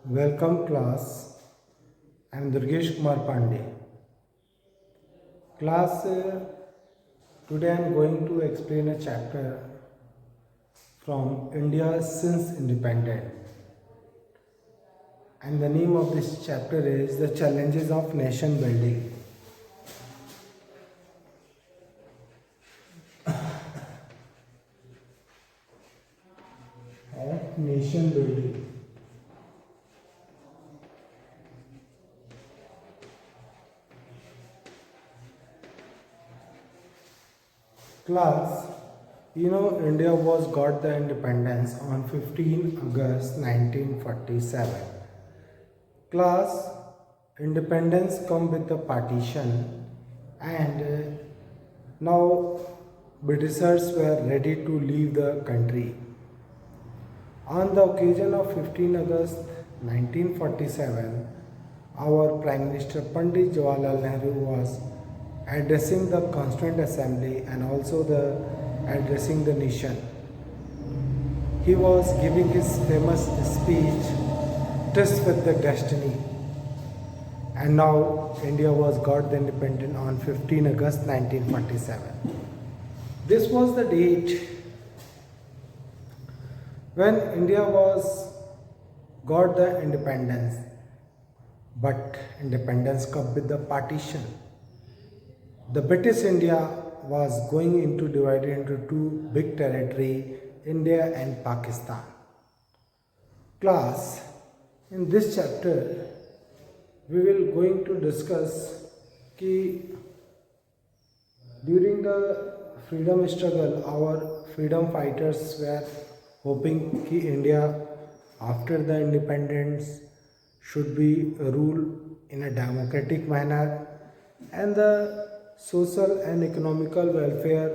Welcome class. I am Durgesh Kumar Pandey. Class, today I am going to explain a chapter from India since independence. And the name of this chapter is The Challenges of Nation Building. Of nation building. Class, India was got the independence on 15 August 1947. Class, independence come with the partition and now Britishers were ready to leave the country. On the occasion of 15 August 1947, our Prime Minister Pandit Jawaharlal Nehru was addressing the Constituent Assembly and also addressing the nation. He was giving his famous speech, Tryst with the Destiny. And now India was got the independence on 15 August 1947. This was the date when India was got the independence, but independence come with the partition. The British India was going into divided into two big territory, India and Pakistan. Class, in this chapter, we will going to discuss कि during the freedom struggle, our freedom fighters were hoping कि India after the independence should be ruled in a democratic manner and the social and economical welfare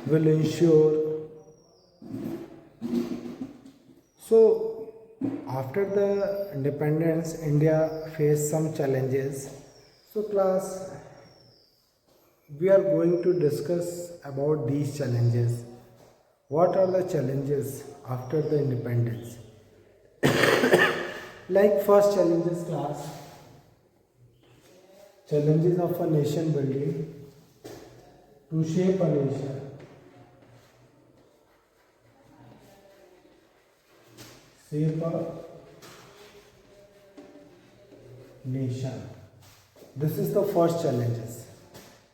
will ensure. So after the independence, India faced some challenges. So class, we are going to discuss about these challenges. What are the challenges after the independence? Like first challenges class, challenges of a nation building, to shape a nation. Shape a nation. This is the first challenges.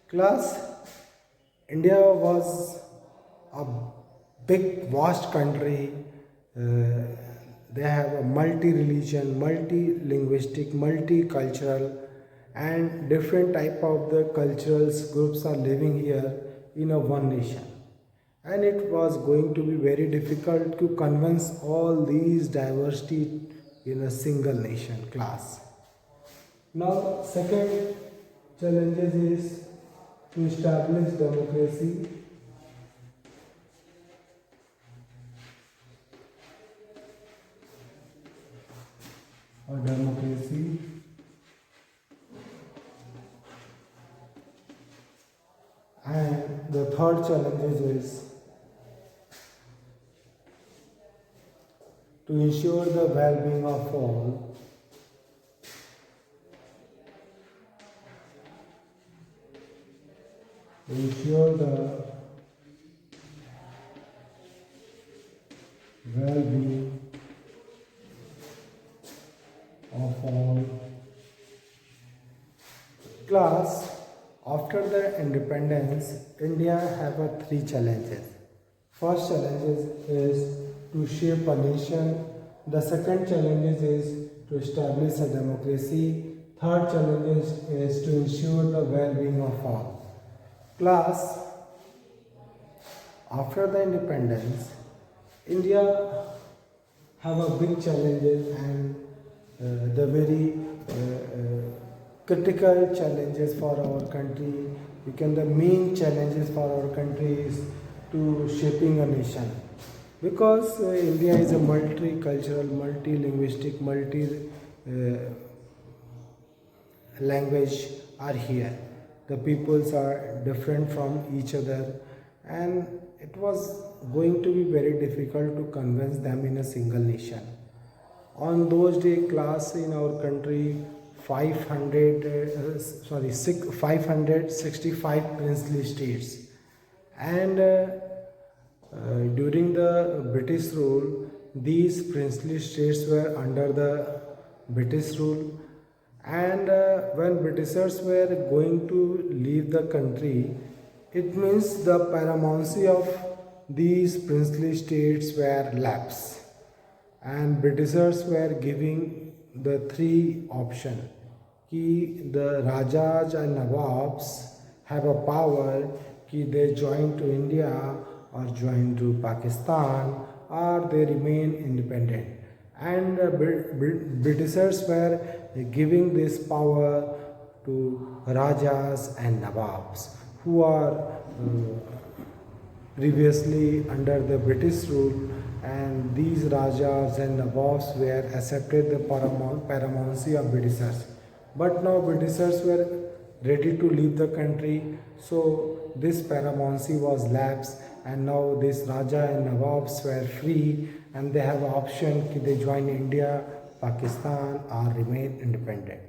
Class, India was a big vast country. They have a multi-religion, multi-linguistic, multicultural and different type of the cultural groups are living here in a one nation. And it was going to be very difficult to convince all these diversity in a single nation class. Now second challenges is to establish democracy or democracy and the third challenge is to ensure the well-being of all. Ensure the well-being of all. Class, after the independence, India have a three challenges. First challenge is to shape a nation. The second challenge is to establish a democracy. Third challenge is to ensure the well-being of all. Class, after the independence, India have a big challenges and the very critical challenges for our country. The main challenges for our country is to shaping a nation because India is a multicultural, multi-linguistic, multi-language are here. The peoples are different from each other and it was going to be very difficult to convince them in a single nation. On those day class in our country 500 565 princely states, and during the British rule these princely states were under the British rule, and when Britishers were going to leave the country, it means the paramountcy of these princely states were lapsed, and Britishers were giving the three option कि the Rajas and Nawabs have a power कि they join to India or join to Pakistan or they remain independent, and Britishers were giving this power to Rajas and Nawabs who are previously under the British rule, and these Rajas and Nawabs were accepted the paramountcy of Britishers. But now Britishers were ready to leave the country, so this paramountcy was lapsed, and now this Raja and Nawabs were free, and they have option कि they join India, Pakistan or remain independent.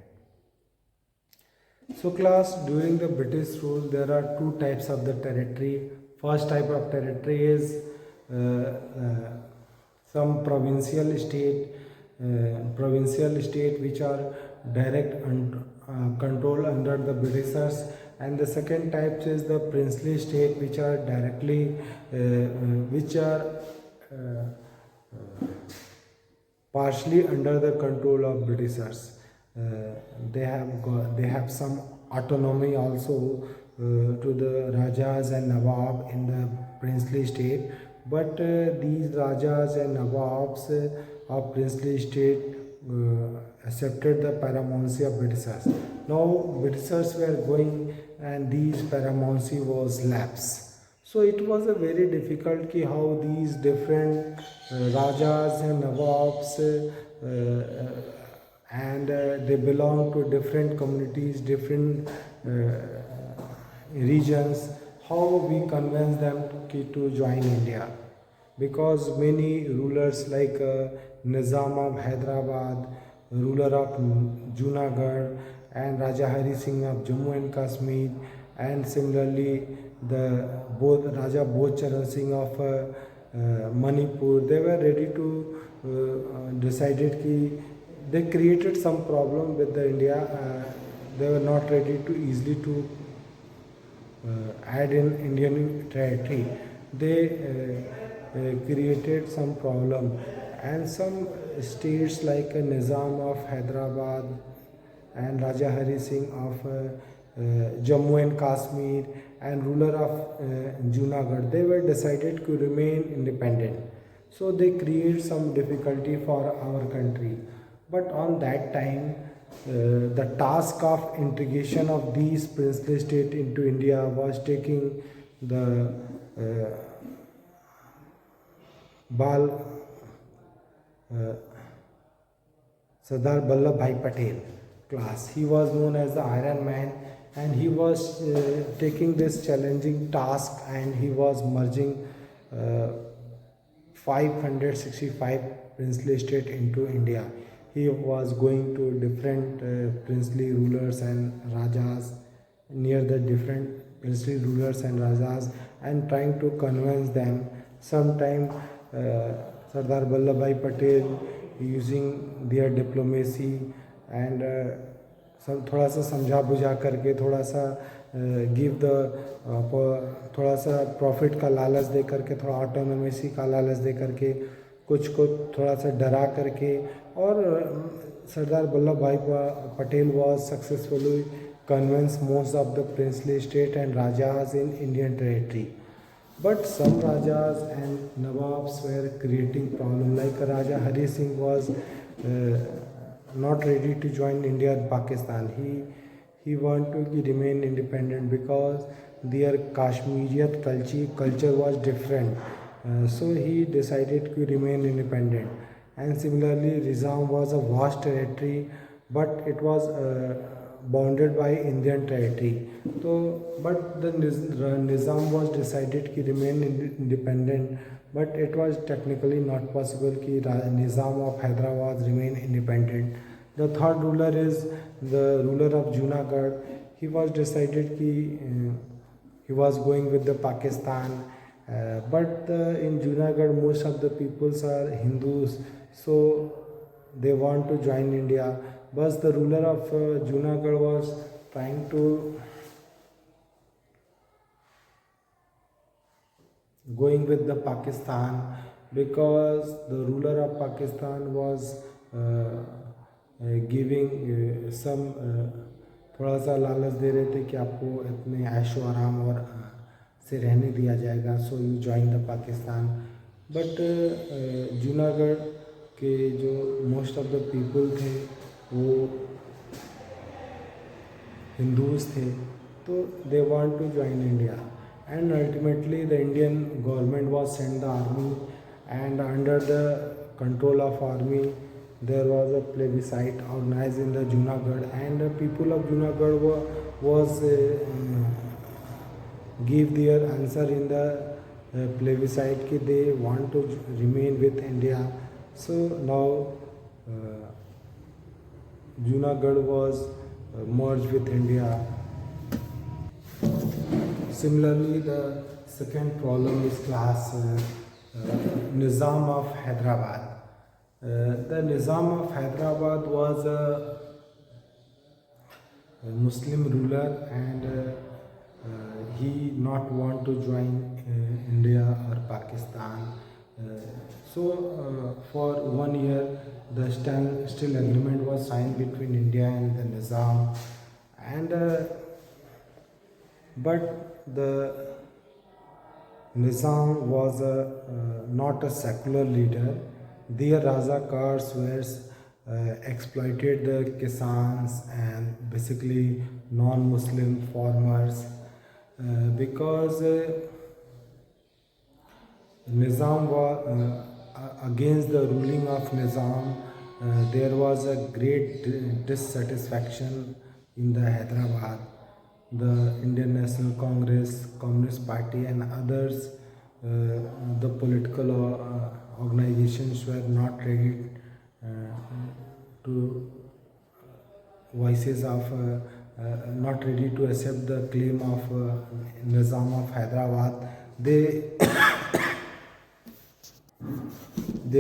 So class, during the British rule there are two types of the territory. First type of territory is some provincial state which are direct control under the Britishers, and the second type is the princely state which are directly partially under the control of Britishers. They have some autonomy also to the Rajas and Nawab in the princely state, but these Rajas and Nawabs of princely state accepted the paramountcy of Britishers. Now Britishers were going and these paramountcy was lapsed. So it was a very difficult कि how these different Rajas and Nawabs and they belong to different communities, different regions, how we convince them to join India, because many rulers like Nizam of Hyderabad, ruler of Junagadh, and Raja Hari Singh of Jammu and Kashmir, and similarly the both Raja Bhoj Charan Singh of Manipur, they were ready to decided कि they created some problem with the India. They were not ready to easily to add in Indian territory. They created some problem, and some states like Nizam of Hyderabad and Raja Hari Singh of Jammu and Kashmir and ruler of Junagadh, they were decided to remain independent. So they create some difficulty for our country. But on that time, the task of integration of these princely states into India was taking the Sardar Vallabhbhai Patel class. He was known as the Iron Man, and he was taking this challenging task, and he was merging 565 princely states into India. He was going to different princely rulers and Rajas, near the different princely rulers and Rajas, and trying to convince them. Sometime Sardar Vallabhbhai Patel using their diplomacy and सब थोड़ा सा समझा बुझा करके थोड़ा सा give the थोड़ा सा प्रॉफिट का लालच दे करके, थोड़ा ऑटोनोमेसी का लालच दे करके, कुछ को थोड़ा सा डरा करके, और सरदार वल्लभ भाई Patel was successfully convinced most of the princely state and Rajas in Indian territory. But some Rajas and Nawabs were creating problem, like Raja Hari Singh was not ready to join India and Pakistan. He wanted to remain independent because their Kashmiriyat culture was different. So he decided to remain independent. And similarly, Nizam was a vast territory, but it was bounded by Indian territory. So, but the Nizam was decided to remain independent, but it was technically not possible कि Nizam of Hyderabad remain independent. The third ruler is the ruler of Junagadh. He was decided कि he was going with the Pakistan, but in Junagadh most of the peoples are Hindus, so they want to join India. But the ruler of Junagadh was trying to going with the Pakistan because the ruler of Pakistan was giving some थोड़ा सा लालच दे रहे थे कि आपको इतने ऐशो आराम और से रहने दिया जाएगा, so you join the Pakistan. But Junagadh के जो मोस्ट ऑफ द पीपल थे वो हिंदूज थे, तो they want to join India. And ultimately the Indian government was sent the army, and under the control of army there was a plebiscite organized in the Junagadh, and the people of Junagadh was give their answer in the plebiscite कि they want to remain with India. So now Junagadh was merged with India. Similarly, the second problem is class Nizam of Hyderabad. The Nizam of Hyderabad was a Muslim ruler, and he not want to join India or Pakistan. So for 1 year, the still agreement was signed between India and the Nizam, and but the Nizam was not a secular leader. Their Razakars were exploited the Kisans and basically non-Muslim farmers because Nizam was against the ruling of Nizam. There was a great dissatisfaction in the Hyderabad. The Indian National Congress, Communist Party and others, the political organizations were not ready to voices of not ready to accept the claim of Nizam of Hyderabad. They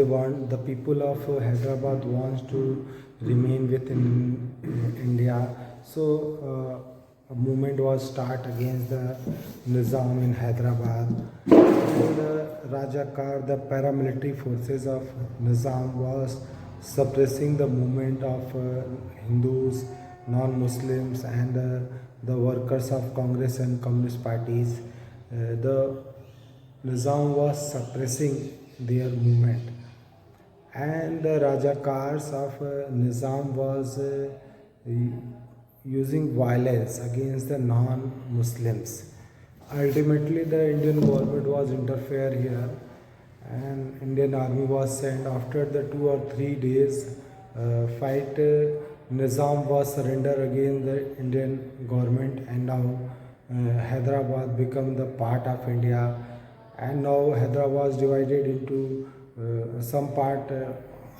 want the people of Hyderabad wants to remain within India. So a movement was start against the Nizam in Hyderabad. And the Rajakar, the paramilitary forces of Nizam, was suppressing the movement of Hindus, non-Muslims, and the workers of Congress and Communist parties. The Nizam was suppressing their movement, and the Rajakars of Nizam was using violence against the non-Muslims. Ultimately, the Indian government was interfere here, and Indian army was sent. After the 2 or 3 days fight, Nizam was surrender against the Indian government, and now Hyderabad become the part of India. And now Hyderabad was divided into some part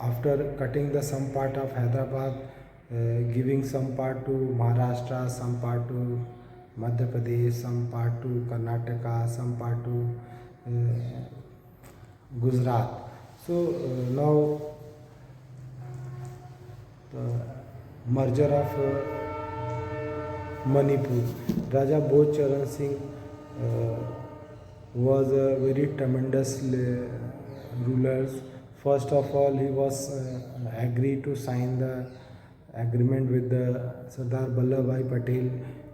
after cutting the some part of Hyderabad, giving some part to Maharashtra, some part to Madhya Pradesh, some part to Karnataka, some part to Gujarat. So now the merger of Manipur. Raja Bhoj Charan Singh was a very tremendous ruler. First of all, he was agreed to sign the agreement with the Sardar Vallabhbhai Patel.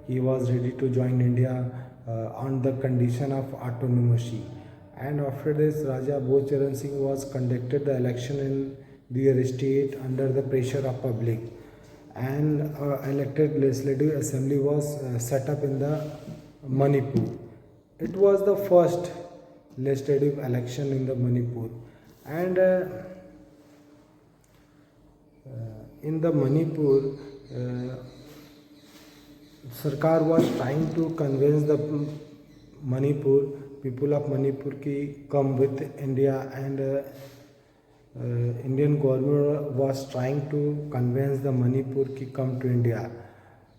He was ready to join India on the condition of autonomy. And after this, Raja Bhoj Charan Singh was conducted the election in their state under the pressure of public, and elected legislative assembly was set up in the Manipur. It was the first legislative election in the Manipur, and in the Manipur Sarkar was trying to convince the Manipur people of Manipur ki come with India, and Indian government was trying to convince the Manipur ki come to India.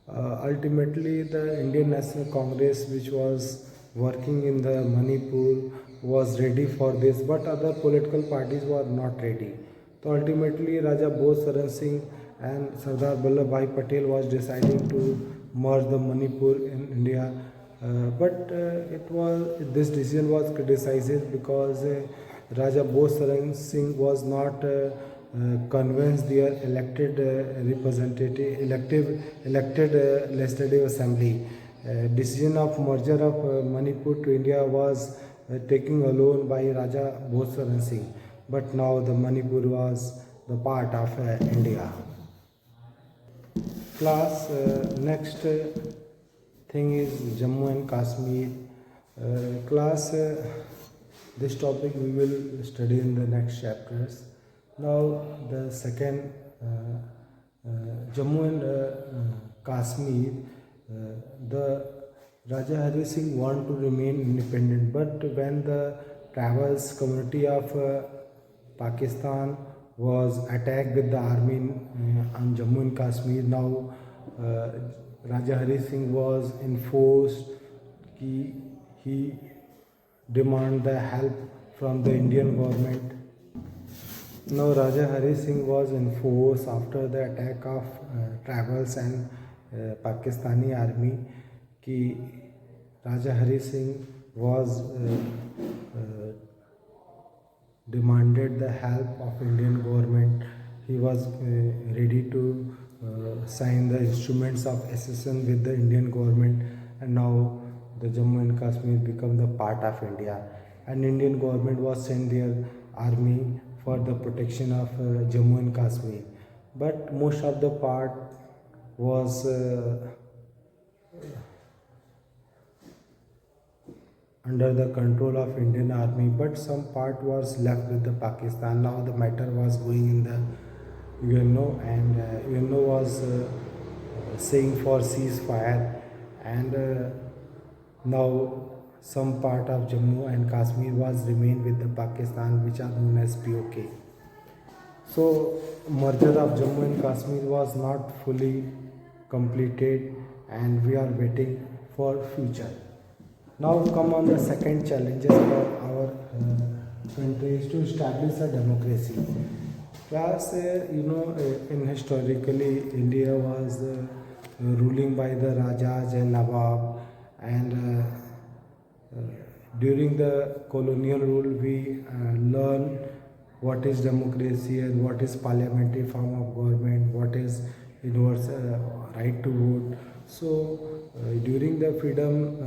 Ultimately, the Indian National Congress, which was working in the Manipur, was ready for this, but other political parties were not ready. So ultimately, Raja Bose Saran Singh and Sardar Vallabhbhai Patel was deciding to merge the Manipur in India. It was this decision was criticized because Raja Bose Saran Singh was not convinced their elected representative, elected legislative assembly. Decision of merger of Manipur to India was taken alone by Raja Bose Saran Singh, but now the Manipur was the part of India. Class, next thing is Jammu and Kashmir. Class, this topic we will study in the next chapters. Now, the second Jammu and Kashmir, the Raja Hari Singh want to remain independent, but when the travels community of Pakistan was attacked with the army on Jammu and Kashmir. Now Raja Hari Singh was enforced कि he demand the help from the Indian government. Now Raja Hari Singh was enforced after the attack of travels and Pakistani army कि Raja Hari Singh was demanded the help of Indian government. He was ready to sign the instruments of accession with the Indian government, and now the Jammu and Kashmir become the part of India. And Indian government was sent their army for the protection of Jammu and Kashmir. But most of the part was under the control of Indian army, but some part was left with the Pakistan. Now the matter was going in the UNO, and UNO was saying for ceasefire, and now some part of Jammu and Kashmir was remain with the Pakistan, which are known as POK. So merger of Jammu and Kashmir was not fully completed, and we are waiting for future. Now come on the second challenges for our country is to establish a democracy. Class, in historically India was ruling by the Rajas and Nawab, and during the colonial rule we learn what is democracy and what is parliamentary form of government, what is universal right to vote. So during the freedom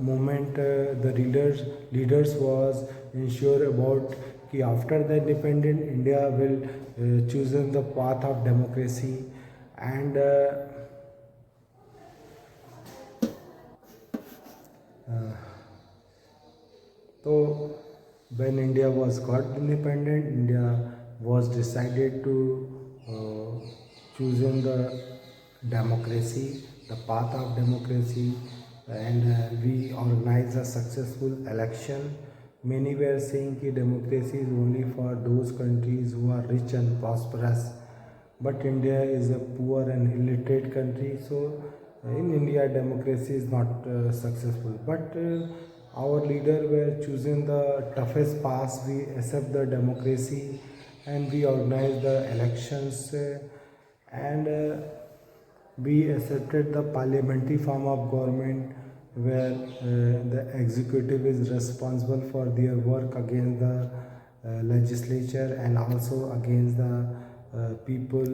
movement, the leaders was ensure about कि after the independent India will chosen the path of democracy, and so when India was got independent, India was decided to choosing the democracy, the path of democracy, and we organized a successful election. Many were saying that democracy is only for those countries who are rich and prosperous, but India is a poor and illiterate country, so in India democracy is not successful. But our leader were choosing the toughest path. We accept the democracy, and we organize the elections, and we accepted the parliamentary form of government, where the executive is responsible for their work against the legislature and also against the people.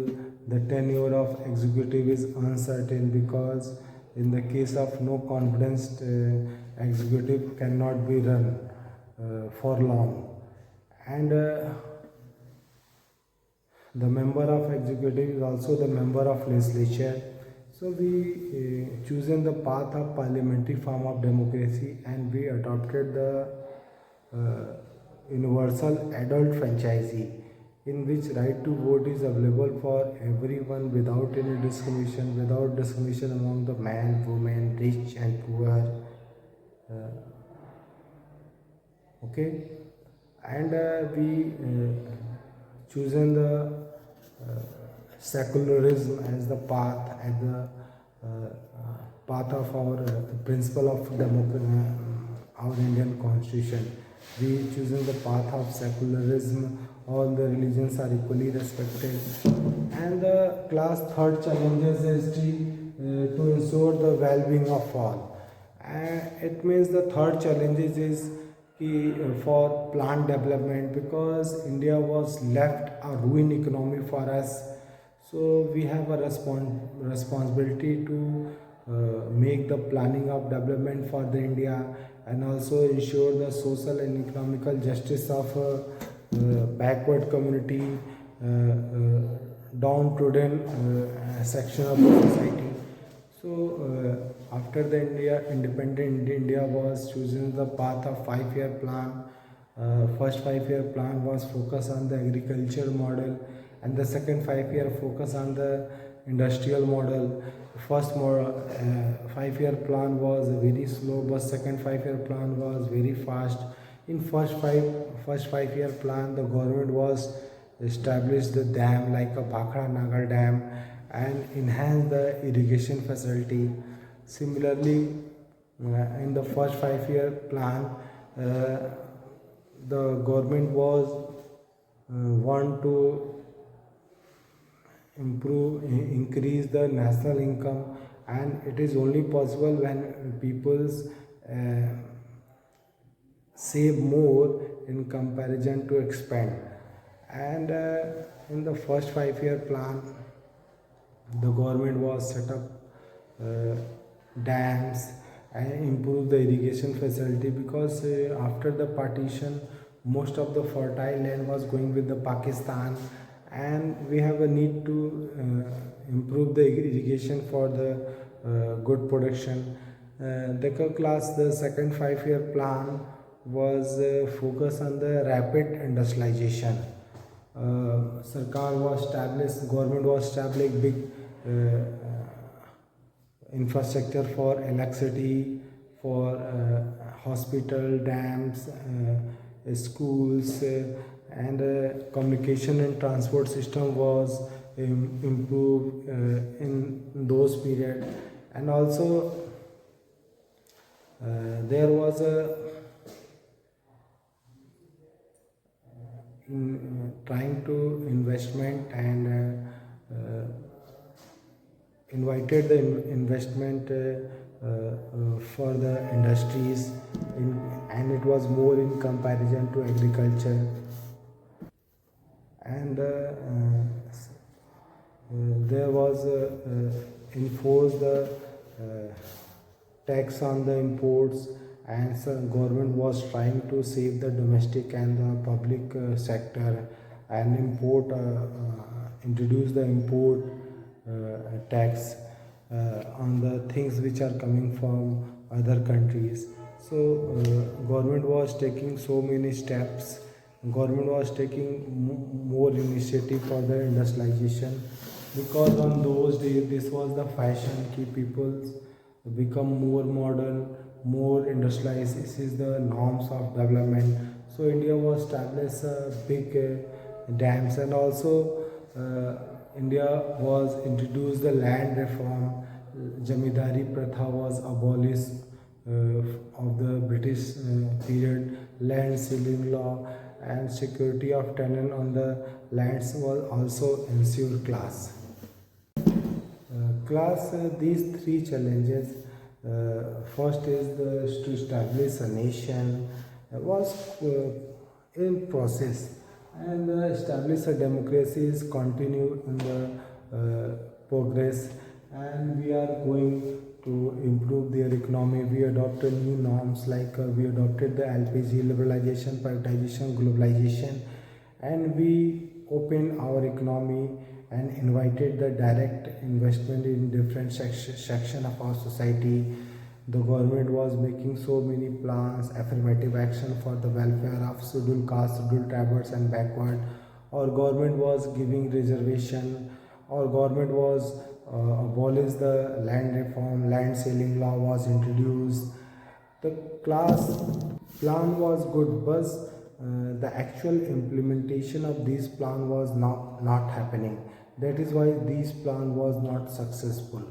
The tenure of executive is uncertain because in the case of no confidence, executive cannot be run for long, and the member of executive is also the member of legislature. So we chosen the path of parliamentary form of democracy, and we adopted the universal adult franchisee. in which right to vote is available for everyone without any without discrimination among the man, woman, rich and poor. Okay, and we chosen the secularism as the path and the path of our principle of our Indian constitution. We chosen the path of secularism. All the religions are equally respected, and the class third challenges is to ensure the well-being of all. It means the third challenges is for plant development, because India was left a ruin economy for us. So we have a responsibility to make the planning of development for the India, and also ensure the social and economical justice of backward community, downtrodden section of the society. So after the independent India was choosing the path of 5-year plan. First 5-year plan was focused on the agriculture model, and the second 5-year focus on the industrial model. First 5-year plan was very slow, but second 5-year plan was very fast. In first 5-year plan, the government was established the dam like a Bhakra Nagar Dam and enhance the irrigation facility. Similarly, in the first 5-year plan, the government was want to increase the national income, and it is only possible when people's save more in comparison to expand. And in the first 5-year plan, the government was set up dams and improve the irrigation facility, because after the partition most of the fertile land was going with the Pakistan, and we have a need to improve the irrigation for the good production. The second 5-year plan was focused on the rapid industrialization. Government was established big infrastructure for electricity, for hospital, dams, schools, and communication and transport system was improved in those period. And also there was a trying to investment, and invited the investment for the industries and it was more in comparison to agriculture. And there was enforced the tax on the imports, and government was trying to save the domestic and the public sector, and introduce the import tax on the things which are coming from other countries. So government was taking so many steps. Government was taking more initiative for the industrialization, because on those days this was the fashion. Keep people become more modern, more industrialized. This is the norms of development. So India was established big dams, and also India was introduced the land reform. Jamidari Pratha was abolished of the British period. Land sealing law and security of tenant on the lands was also ensured. These three challenges. First is to establish a nation was in process, and establish a democracy is continue in the progress, and we are going to improve their economy. We adopted new norms like we adopted the LPG liberalization, privatization, globalization, and we opened our economy and invited the direct investment in different section of our society. The government was making so many plans, affirmative action for the welfare of scheduled castes, scheduled tribes and backward. or government was giving reservation, or government was abolished the land reform, land ceiling law was introduced. The class plan was good, but the actual implementation of this plan was not happening. That is why this plan was not successful.